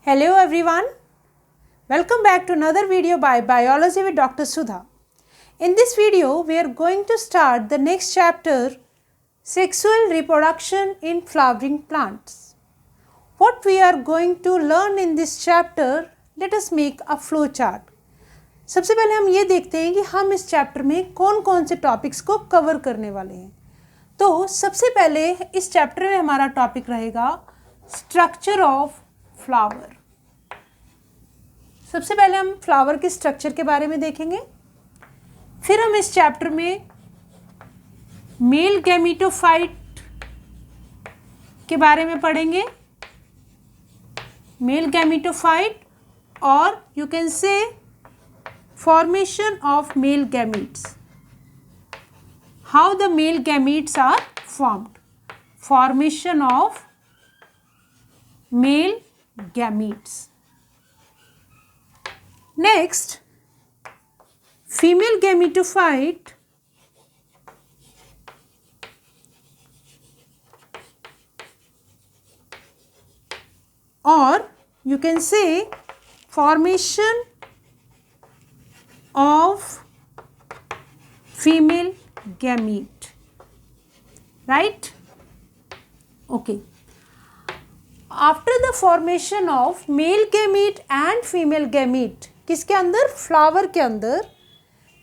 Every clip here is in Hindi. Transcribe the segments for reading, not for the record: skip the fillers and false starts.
Hello everyone, welcome back to another video by Biology with Dr. Sudha. In this video, we are going to start the next chapter, Sexual Reproduction in Flowering Plants. What we are going to learn in this chapter, let us make a flow chart. सबसे पहले हम ये देखते हैं कि हम इस चैप्टर में कौन कौन से टॉपिक्स को कवर करने वाले हैं. तो सबसे पहले इस चैप्टर में हमारा टॉपिक रहेगा स्ट्रक्चर ऑफ फ्लावर. सबसे पहले हम फ्लावर के स्ट्रक्चर के बारे में देखेंगे. फिर हम इस चैप्टर में मेल गैमीटोफाइट के बारे में पढ़ेंगे. मेल गैमीटोफाइट और you can say formation of male gametes. How the male gametes are formed. Formation of male gametes. Next, female gametophyte or you can say formation of female gamete, right? Okay. After the formation of male gamete and female gamete, किसके अंदर? फ्लावर के अंदर.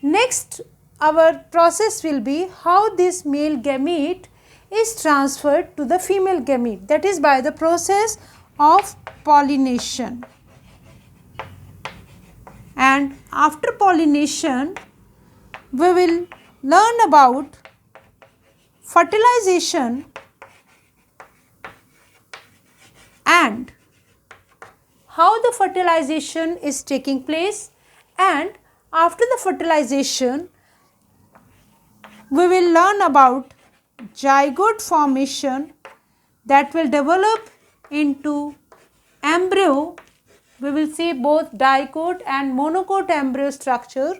Next, our process will be how this male gamete is transferred to the female gamete. That is by the process of pollination. And after pollination, we will learn about fertilization and how the fertilization is taking place, and after the fertilization, we will learn about zygote formation that will develop into embryo. We will see both dicote and monocote embryo structure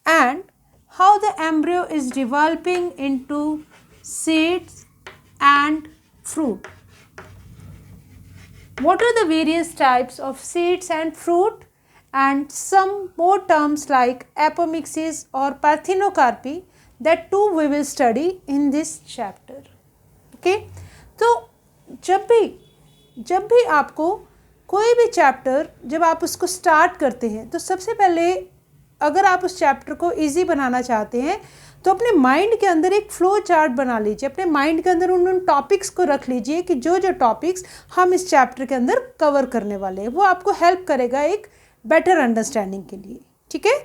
and how the embryo is developing into seeds and fruit. What are the various types of seeds and fruit, and some more terms like apomixis or parthenocarpy, that too we will study in this chapter. Okay? तो जब भी आपको कोई भी चैप्टर जब आप उसको स्टार्ट करते हैं तो सबसे पहले अगर आप उस चैप्टर को इजी बनाना चाहते हैं तो अपने माइंड के अंदर एक फ्लो चार्ट बना लीजिए. अपने माइंड के अंदर उन टॉपिक्स को रख लीजिए कि जो टॉपिक्स हम इस चैप्टर के अंदर कवर करने वाले हैं वो आपको हेल्प करेगा एक बेटर अंडरस्टैंडिंग के लिए. ठीक है,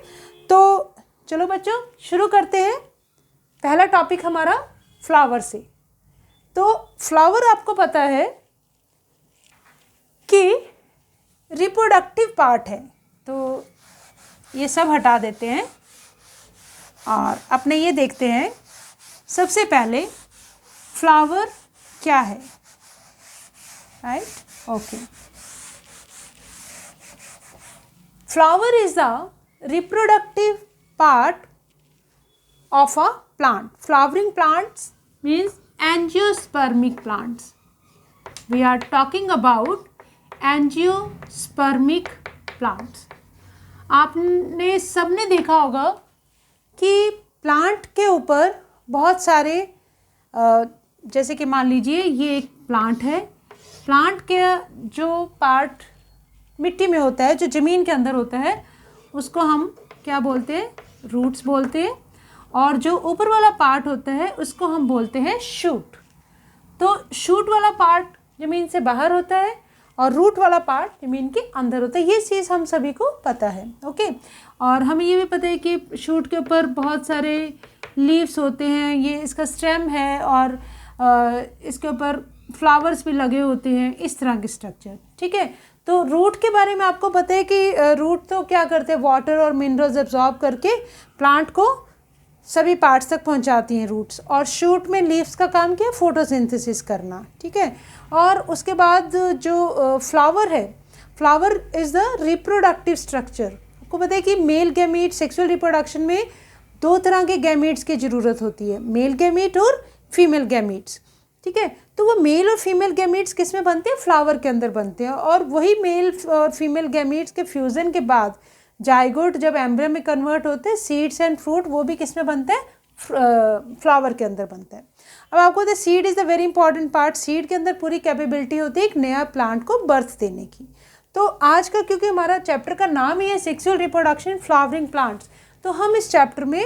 तो चलो बच्चों शुरू करते हैं. पहला टॉपिक हमारा फ्लावर से. तो फ्लावर आपको पता है कि रिप्रोडक्टिव पार्ट है, तो ये सब हटा देते हैं और अपने ये देखते हैं सबसे पहले फ्लावर क्या है. Right? Okay. Flower is the reproductive part of a plant. Flowering plants means angiospermic plants. We are talking about angiospermic plants. आपने सबने देखा होगा कि प्लांट के ऊपर बहुत सारे जैसे कि मान लीजिए ये एक प्लांट है. प्लांट के जो पार्ट मिट्टी में होता है, जो ज़मीन के अंदर होता है, उसको हम क्या बोलते हैं? रूट्स बोलते हैं. और जो ऊपर वाला पार्ट होता है उसको हम बोलते हैं शूट. तो शूट वाला पार्ट ज़मीन से बाहर होता है और रूट वाला पार्ट ज़मीन के अंदर होता है. ये चीज़ हम सभी को पता है. ओके. और हमें ये भी पता है कि शूट के ऊपर बहुत सारे लीव्स होते हैं. ये इसका स्टेम है और इसके ऊपर फ्लावर्स भी लगे होते हैं. इस तरह के स्ट्रक्चर. ठीक है. तो रूट के बारे में आपको पता है कि रूट तो क्या करते हैं? वाटर और मिनरल्स एब्जॉर्ब करके प्लांट को सभी पार्ट्स तक पहुंचाती हैं रूट्स. और शूट में लीव्स का काम क्या है? फोटोसिंथेसिस करना. ठीक है. और उसके बाद जो फ्लावर है, flower is the reproductive structure. आपको पता है कि मेल गैमीट सेक्सुअल रिप्रोडक्शन में दो तरह के गैमीट्स की ज़रूरत होती है, मेल गैमीट और फीमेल गैमीट्स. ठीक है. तो वो मेल और फीमेल गैमीट्स किस में बनते हैं, फ्लावर के अंदर बनते हैं, और वही मेल और फीमेल गैमीट्स के फ्यूज़न के बाद जाइगोट जब एम्ब्रियो में कन्वर्ट होते हैं, सीड्स एंड फ्रूट वो भी किस में बनते हैं, फ्लावर के अंदर बनता है। अब आपको the seed is the very important part, seed के अंदर पूरी कैपेबिलिटी होती है एक नया प्लांट को बर्थ देने की। तो आज का क्योंकि हमारा चैप्टर का नाम ही है सेक्सुअल रिप्रोडक्शन फ्लावरिंग प्लांट्स, तो हम इस चैप्टर में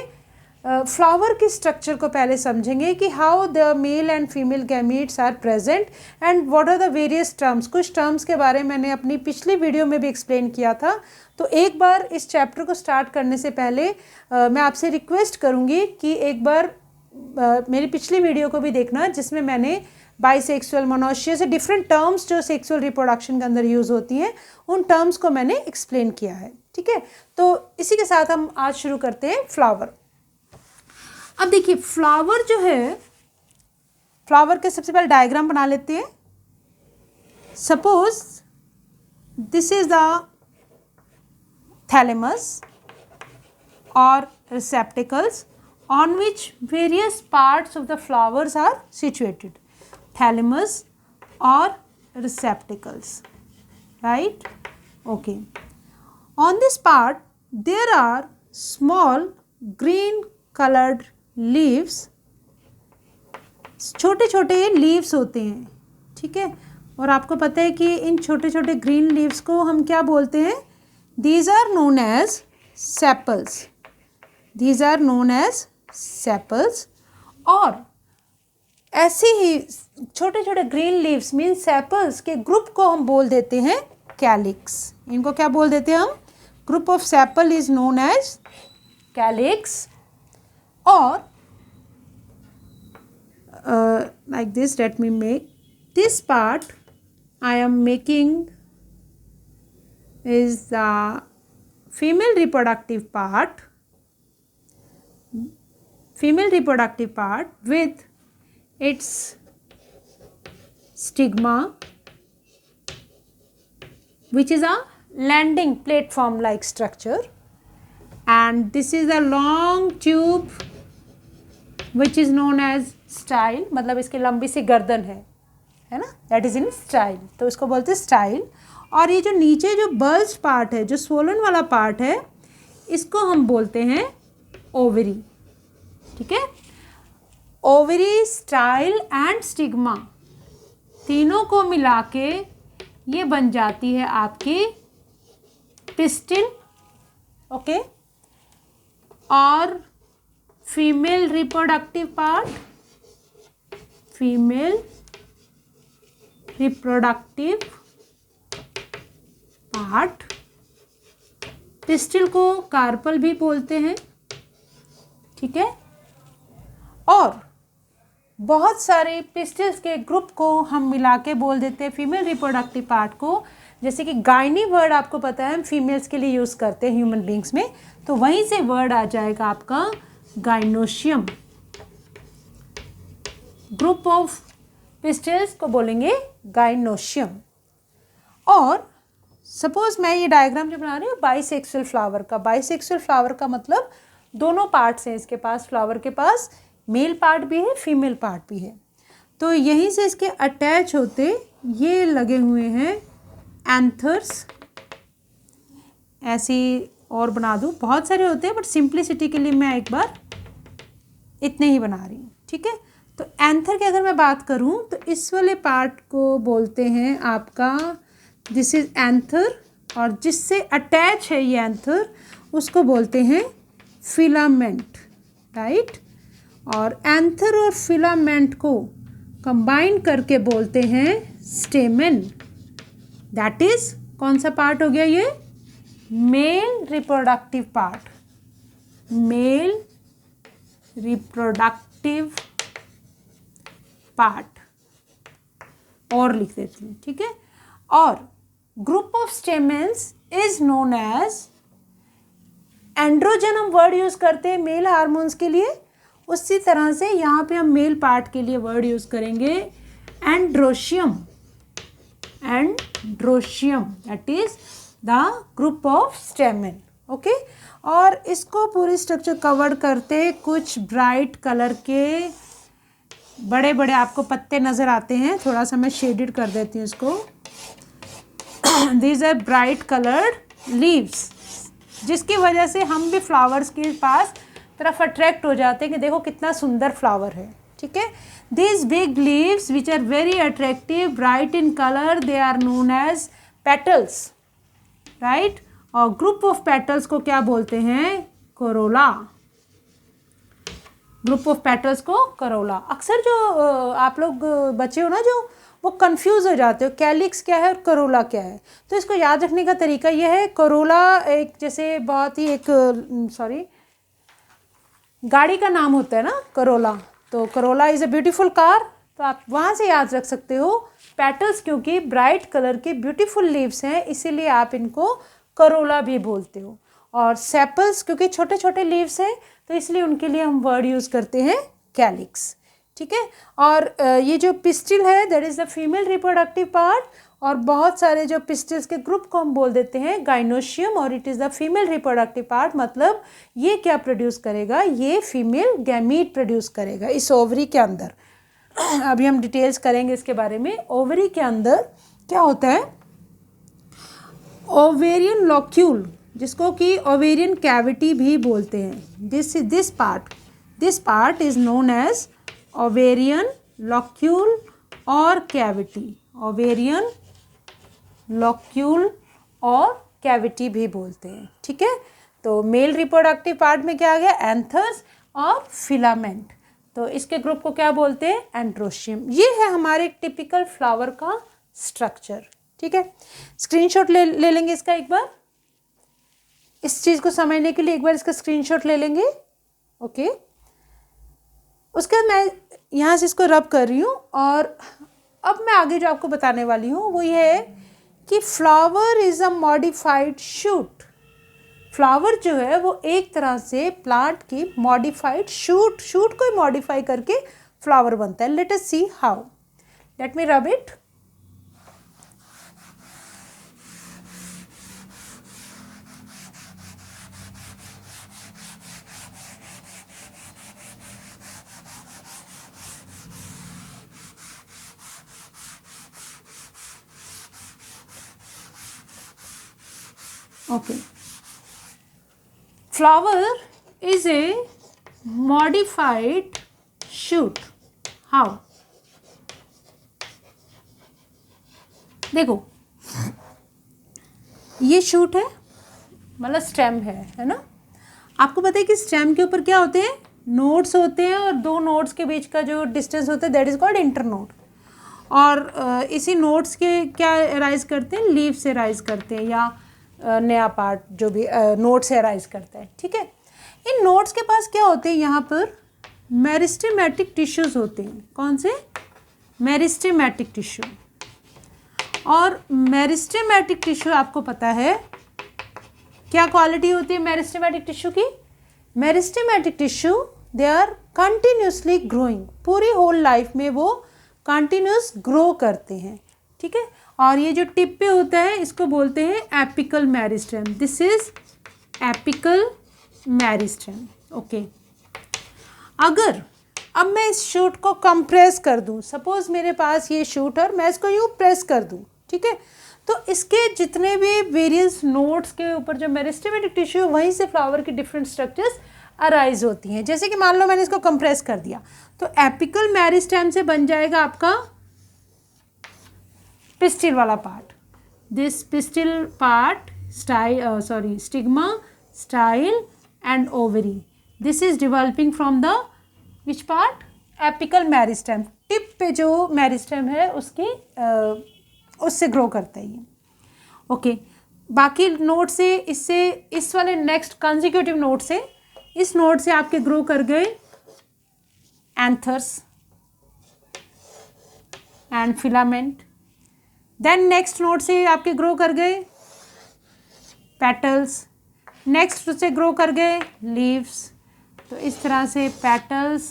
फ्लावर के स्ट्रक्चर को पहले समझेंगे कि how the male and female gametes are present and what are the various terms. कुछ टर्म्स के बारे में मैंने अपनी पिछली वीडियो में भी एक्सप्लेन किया था। तो एक बार इस चैप्टर को स्टार्ट करने से पहले मैं आपसे रिक्वेस्ट करूँगी कि एक बार मेरी पिछली वीडियो को भी देखना, जिसमें मैंने बाइसेक्सुअल, मोनोशियस से डिफरेंट टर्म्स जो सेक्सुअल रिप्रोडक्शन के अंदर यूज़ होती हैं, उन टर्म्स को मैंने एक्सप्लेन किया है। ठीक है, तो इसी के साथ हम आज शुरू करते हैं फ्लावर। अब देखिए फ्लावर जो है, फ्लावर के सबसे पहले डायग्राम बना लेते हैं। Suppose this is the thalamus और receptacles on which various parts of the flowers are situated, thalamus or receptacles, right? Okay, on this part there are small green colored leaves, छोटे छोटे लीव्स होते हैं, ठीक है। और आपको पता है कि इन छोटे छोटे ग्रीन लीव्स को हम क्या बोलते हैं, these are known as sepals, these are known as sepals. और ऐसे ही छोटे छोटे ग्रीन लीव्स मीन सेपल्स के ग्रुप को हम बोल देते हैं कैलिक्स। इनको क्या बोल देते हैं हम, group of sepal is known as calyx. और like this, let me make this part I am making is the female reproductive part, female reproductive part with its stigma, which is a landing platform like structure, and this is a long tube which is known as style, मतलब इसकी लंबी सी गर्दन है ना, that is in style, तो इसको बोलते हैं स्टाइल। और ये जो नीचे जो बल्ज पार्ट है, जो स्वोलन वाला पार्ट है, इसको हम बोलते हैं ओवरी। ठीक है, ओवरी, स्टाइल एंड स्टिग्मा, तीनों को मिला के ये बन जाती है आपकी पिस्टिल। ओके, और female reproductive part, female reproductive part, pistil को कार्पल भी बोलते हैं। ठीक है, और बहुत सारे पिस्टिल्स के ग्रुप को हम मिला के बोल देते हैं फीमेल रिप्रोडक्टिव पार्ट को। जैसे कि गायनी वर्ड आपको पता है हम फीमेल्स के लिए यूज़ करते हैं ह्यूमन बींग्स में, तो वहीं से वर्ड आ जाएगा आपका गाइनोशियम। ग्रुप ऑफ पिस्टिल्स को बोलेंगे गाइनोशियम। और सपोज मैं ये डायग्राम जो बना रही हूँ बाइसेक्सुअल फ्लावर का, बाइसेक्सुअल फ्लावर का मतलब दोनों पार्ट्स हैं इसके पास, फ्लावर के पास मेल पार्ट भी है, फीमेल पार्ट भी है। तो यहीं से इसके अटैच होते ये लगे हुए हैं एंथर्स, ऐसी और बना दूँ, बहुत सारे होते हैं बट सिंप्लिसिटी के लिए मैं एक बार इतने ही बना रही हूँ। ठीक है, तो एंथर की अगर मैं बात करूँ तो इस वाले पार्ट को बोलते हैं आपका, दिस इज एंथर, और जिससे अटैच है ये एंथर उसको बोलते हैं फिलामेंट, राइट। और एंथर और फिलामेंट को कंबाइन करके बोलते हैं स्टेमेन। दैट इज कौन सा पार्ट हो गया ये, male reproductive part, male reproductive part, और लिख देती हूँ। ठीक है, और group of stamens is known as, androecium हम वर्ड यूज करते हैं मेल हार्मोन्स के लिए, उसी तरह से यहाँ पे हम मेल पार्ट के लिए वर्ड यूज करेंगे androecium, androecium, that is the group of stamen. Okay, और इसको पूरी स्ट्रक्चर कवर करते कुछ ब्राइट कलर के बड़े बड़े आपको पत्ते नज़र आते हैं, थोड़ा सा मैं शेडेड कर देती हूँ इसको। These are bright coloured leaves, जिसकी वजह से हम भी फ्लावर्स के पास तरफ अट्रैक्ट हो जाते हैं कि देखो कितना सुंदर फ्लावर है, ठीक है। These big leaves which are very attractive bright in colour, they are known as petals, right. और ग्रुप ऑफ पेटल्स को क्या बोलते हैं? कोरोला। ग्रुप ऑफ पेटल्स को कोरोला। अक्सर जो आप लोग बच्चे हो ना, जो वो कंफ्यूज हो जाते हो कैलिक्स क्या है और कोरोला क्या है, तो इसको याद रखने का तरीका यह है, कोरोला एक जैसे बहुत ही एक गाड़ी का नाम होता है ना कोरोला, तो Corolla is a beautiful car, तो आप वहाँ से याद रख सकते हो। पेटल्स क्योंकि ब्राइट कलर के ब्यूटीफुल लीव्स हैं, इसीलिए आप इनको कोरोला भी बोलते हो। और सेपल्स क्योंकि छोटे छोटे लीव्स हैं, तो इसलिए उनके लिए हम वर्ड यूज़ करते हैं कैलिक्स, ठीक है। और ये जो पिस्टिल है that is the female reproductive part, और बहुत सारे जो पिस्टिल्स के ग्रुप को हम बोल देते हैं गाइनोशियम, और it is the female reproductive part. मतलब ये क्या प्रोड्यूस करेगा? ये फीमेल गैमीट प्रोड्यूस करेगा इस ओवरी के अंदर। अभी हम डिटेल्स करेंगे इसके बारे में। ओवरी के अंदर क्या होता है? ओवेरियन लॉक्यूल, जिसको कि ओवेरियन कैविटी भी बोलते हैं। This part is known as ovarian locule और कैविटी। ओवेरियन लॉक्यूल और कैविटी भी बोलते हैं, ठीक है। तो मेल रिप्रोडक्टिव पार्ट में क्या आ गया? एंथर्स और फिलामेंट, तो इसके ग्रुप को क्या बोलते हैं? एंड्रोशियम। ये है हमारे टिपिकल फ्लावर का स्ट्रक्चर, ठीक है। स्क्रीनशॉट ले लेंगे इसका एक बार, इस चीज़ को समझने के लिए एक बार इसका स्क्रीनशॉट ले लेंगे, ओके। उसके बाद मैं यहाँ से इसको रब कर रही हूँ, और अब मैं आगे जो आपको बताने वाली हूँ वो ये है कि flower is a modified shoot. Flower जो है वो एक तरह से प्लांट की मॉडिफाइड शूट को ही मॉडिफाई करके फ्लावर बनता है। Let us see how. Let me rub it. Okay. Flower is a modified shoot. How? देखो, ये शूट है, मतलब स्टेम है ना। आपको पता है कि स्टेम के ऊपर क्या होते हैं? नोड्स होते हैं, और दो नोड्स के बीच का जो डिस्टेंस होता है दैट इज कॉल्ड इंटरनोड। और इसी नोड्स के क्या राइज करते हैं? लीव से राइज करते हैं, या नया पार्ट जो भी नोड से राइज करता है, ठीक है। इन नोड्स के पास क्या होते हैं? यहाँ पर मेरिस्टेमेटिक टिश्यूज होते हैं। कौन से? Meristematic tissue. और मेरिस्टेमेटिक टिश्यू आपको पता है क्या क्वालिटी होती है मेरिस्टेमेटिक टिश्यू की? Meristematic tissue they are continuously growing, पूरी होल लाइफ में वो कंटिन्यूस ग्रो करते हैं, ठीक है। और ये जो टिप पे होता है इसको बोलते हैं apical meristem. This is apical meristem, okay. अगर अब मैं इस शूट को कंप्रेस कर दूं, सपोज मेरे पास ये शूट है और मैं इसको यूँ प्रेस कर दूं, ठीक है, तो इसके जितने भी वेरियस नोड्स के ऊपर जो मेरिस्टेमेटिक टिश्यू, वहीं से फ्लावर की डिफरेंट स्ट्रक्चर्स अराइज होती हैं। जैसे कि मान लो मैंने इसको कंप्रेस कर दिया, तो एपिकल मेरिस्टेम से बन जाएगा आपका पिस्टिल वाला part. This pistil part stigma, style and ovary, this is developing from the which part? Apical meristem. Tip पे जो मेरिस्टेम है उसकी उससे ग्रो करता है ये, ओके। बाकी नोड से, इससे इस वाले नेक्स्ट कंसेक्यूटिव नोड से, इस नोड से आपके ग्रो कर गए anthers and filament. Then next node से आपके ग्रो कर गए पेटल्स, नेक्स्ट से ग्रो कर गए लीव्स। तो इस तरह से पेटल्स,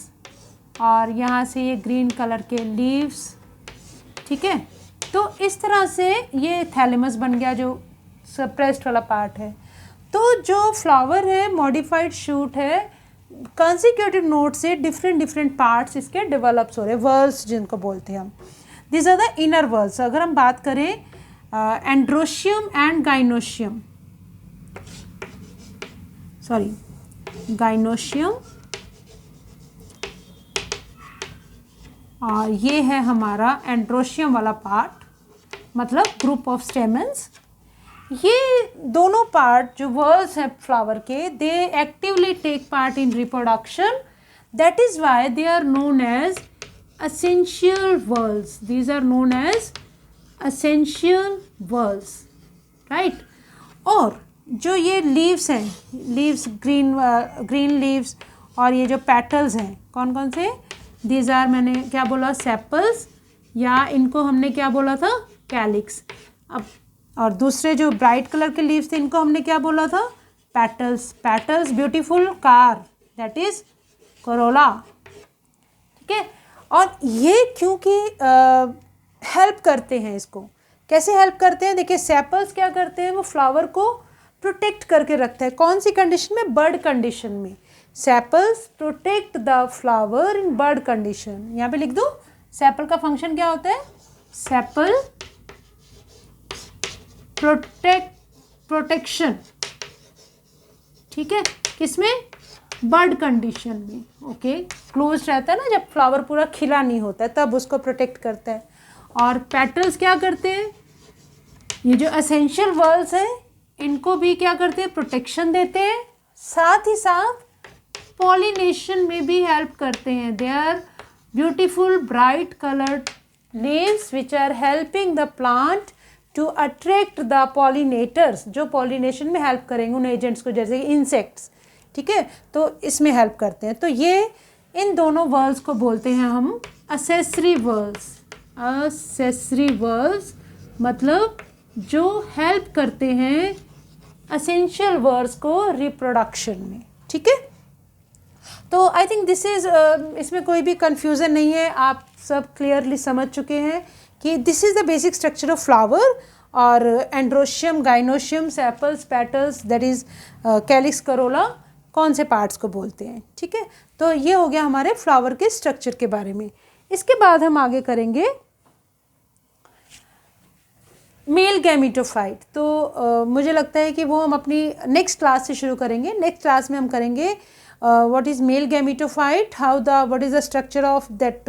और यहाँ से ये ग्रीन कलर के लीव्स, ठीक है। तो इस तरह से ये थैलेमस बन गया जो सप्रेस्ड वाला पार्ट है। तो जो फ्लावर है मॉडिफाइड शूट है, कंसिक्यूटिव नोड से डिफरेंट डिफरेंट पार्ट्स इसके डेवलप्स हो रहे हैं, वर्ल्स जिनको बोलते हैं हम। This are the inner whorls. अगर हम बात करें androecium and gynoecium, sorry gynoecium, और ये है हमारा एंड्रोशियम वाला पार्ट, मतलब ग्रुप ऑफ स्टेमन्स। ये दोनों पार्ट जो वर्ल्स हैं फ्लावर के, they actively take part in reproduction, that is why they are known as essential whorls. These are known as essential whorls, right. और जो ये लीव्स हैं, लीव्स ग्रीन लीव्स, और ये जो पेटल्स हैं कौन कौन से, दीज आर, मैंने क्या बोला, सेपल्स, या इनको हमने क्या बोला था, कैलिक्स। अब और दूसरे जो ब्राइट कलर के लीव्स थे इनको हमने क्या बोला था, petals. Petals beautiful car, that is Corolla, ठीक है। और ये क्योंकि हेल्प करते हैं, इसको कैसे हेल्प करते हैं, देखिए सेपल्स क्या करते हैं, वो फ्लावर को प्रोटेक्ट करके रखता है। कौन सी कंडीशन में, बर्ड कंडीशन में। Sepals protect the flower in bird condition. यहाँ पे लिख दो, सेपल का फंक्शन क्या होता है, सेपल प्रोटेक्शन, ठीक है, किसमें, बर्ड कंडीशन में। ओके, क्लोज रहता है ना, जब फ्लावर पूरा खिला नहीं होता है तब उसको प्रोटेक्ट करता है। और पेटल्स क्या करते हैं, ये जो एसेंशियल वर्ल्स हैं इनको भी क्या करते हैं, प्रोटेक्शन देते हैं, साथ ही साथ पॉलिनेशन में भी हेल्प करते हैं। They are beautiful bright coloured leaves which are helping the plant to attract the pollinators, जो पॉलिनेशन में हेल्प करेंगे उन एजेंट्स को, जैसे इंसेक्ट्स, ठीक है, तो इसमें हेल्प करते हैं। तो ये इन दोनों वर्ल्स को बोलते हैं हम असेसरी वर्ल्स। असेसरी वर्ल्स मतलब जो हेल्प करते हैं असेंशियल वर्ल्स को रिप्रोडक्शन में, ठीक है। तो आई थिंक दिस इज़, इसमें कोई भी कन्फ्यूज़न नहीं है, आप सब क्लियरली समझ चुके हैं कि this is the basic structure of flower. और androecium, gynoecium, sepals, petals, that is calyx, corolla, कौन से पार्ट्स को बोलते हैं, ठीक है। तो ये हो गया हमारे फ्लावर के स्ट्रक्चर के बारे में। इसके बाद हम आगे करेंगे मेल गैमीटोफाइट। तो मुझे लगता है कि वो हम अपनी नेक्स्ट क्लास से शुरू करेंगे। नेक्स्ट क्लास में हम करेंगे what is male gametophyte, what is the structure of that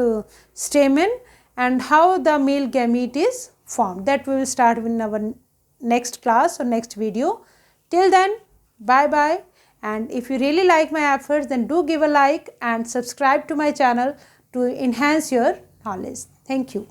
stamen, and how the male gamete is formed. That we will start in our next class or next video. Till then, bye bye, and if you really like my efforts, then do give a like and subscribe to my channel to enhance your knowledge. Thank you.